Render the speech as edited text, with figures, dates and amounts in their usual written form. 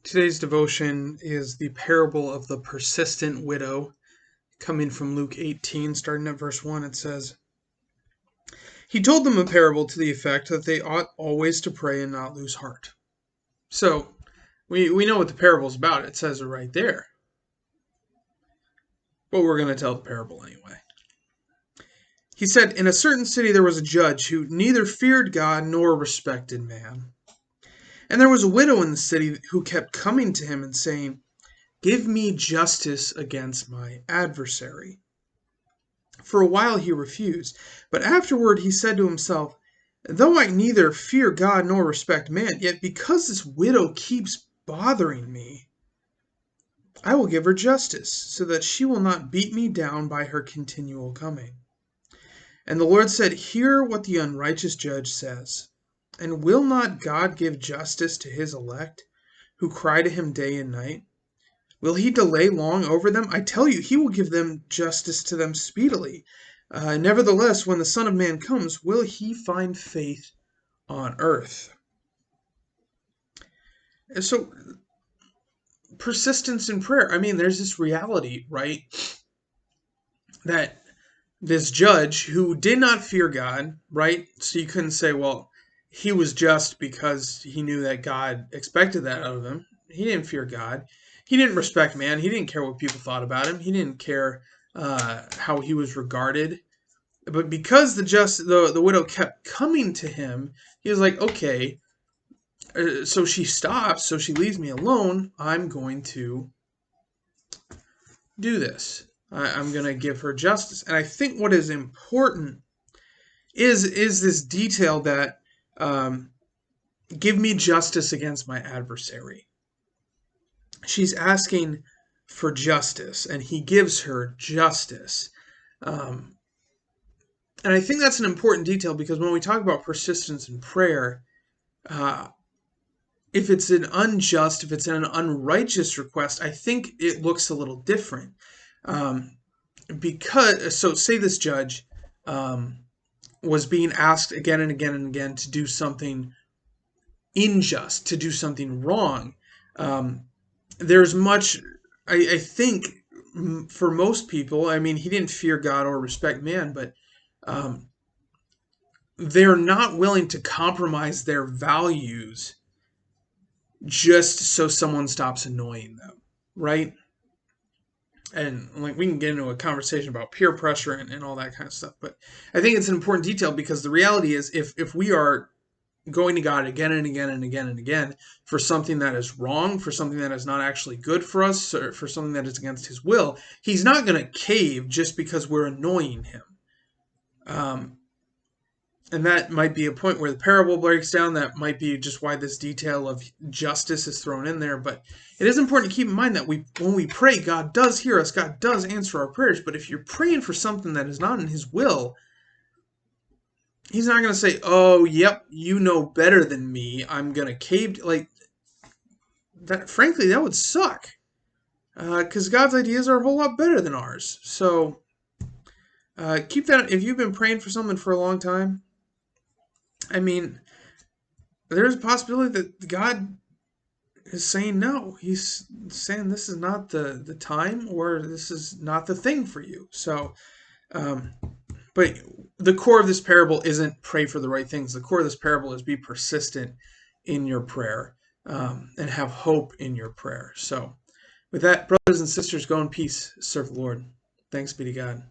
Today's devotion is the parable of the persistent widow, coming from Luke 18, starting at verse 1. It says, He told them a parable to the effect that they ought always to pray and not lose heart. So, we know what the parable is about. It says it right there. But we're going to tell the parable anyway. He said, In a certain city there was a judge who neither feared God nor respected man. And there was a widow in the city who kept coming to him and saying, Give me justice against my adversary. For a while he refused, but afterward he said to himself, Though I neither fear God nor respect man, yet because this widow keeps bothering me, I will give her justice, so that she will not beat me down by her continual coming. And the Lord said, Hear what the unrighteous judge says. And will not God give justice to his elect, who cry to him day and night? Will he delay long over them? I tell you, he will give them justice to them speedily. Nevertheless, when the Son of Man comes, will he find faith on earth? So, persistence in prayer. There's this reality, right? That this judge who did not fear God, right? So you couldn't say, well, he was just because he knew that God expected that out of him. He didn't fear God. He didn't respect man. He didn't care what people thought about him. He didn't care how he was regarded. But because the widow kept coming to him, he was like, okay, so she stops, so she leaves me alone. I'm going to do this. I'm going to give her justice. And I think what is important is this detail that give me justice against my adversary. She's asking for justice, and he gives her justice. And I think that's an important detail because when we talk about persistence in prayer, if it's an unjust, if it's an unrighteous request, I think it looks a little different. So say this judge was being asked again and again and again to do something unjust, to do something wrong. There's much, I think, for most people, he didn't fear God or respect man, but they're not willing to compromise their values just so someone stops annoying them, right? And we can get into a conversation about peer pressure and all that kind of stuff, but I think it's an important detail because the reality is if we are going to God again and again and again and again for something that is wrong, for something that is not actually good for us, or for something that is against his will, he's not going to cave just because we're annoying him. And that might be a point where the parable breaks down. That might be just why this detail of justice is thrown in there. But it is important to keep in mind that when we pray, God does hear us. God does answer our prayers. But if you're praying for something that is not in his will, he's not going to say, oh, yep, you know better than me. I'm going to cave. That. Frankly, that would suck. Because God's ideas are a whole lot better than ours. So keep that. If you've been praying for something for a long time, there's a possibility that God is saying no. He's saying this is not the time, or this is not the thing for you. So, but the core of this parable isn't pray for the right things. The core of this parable is be persistent in your prayer and have hope in your prayer. So with that, brothers and sisters, go in peace. Serve the Lord. Thanks be to God.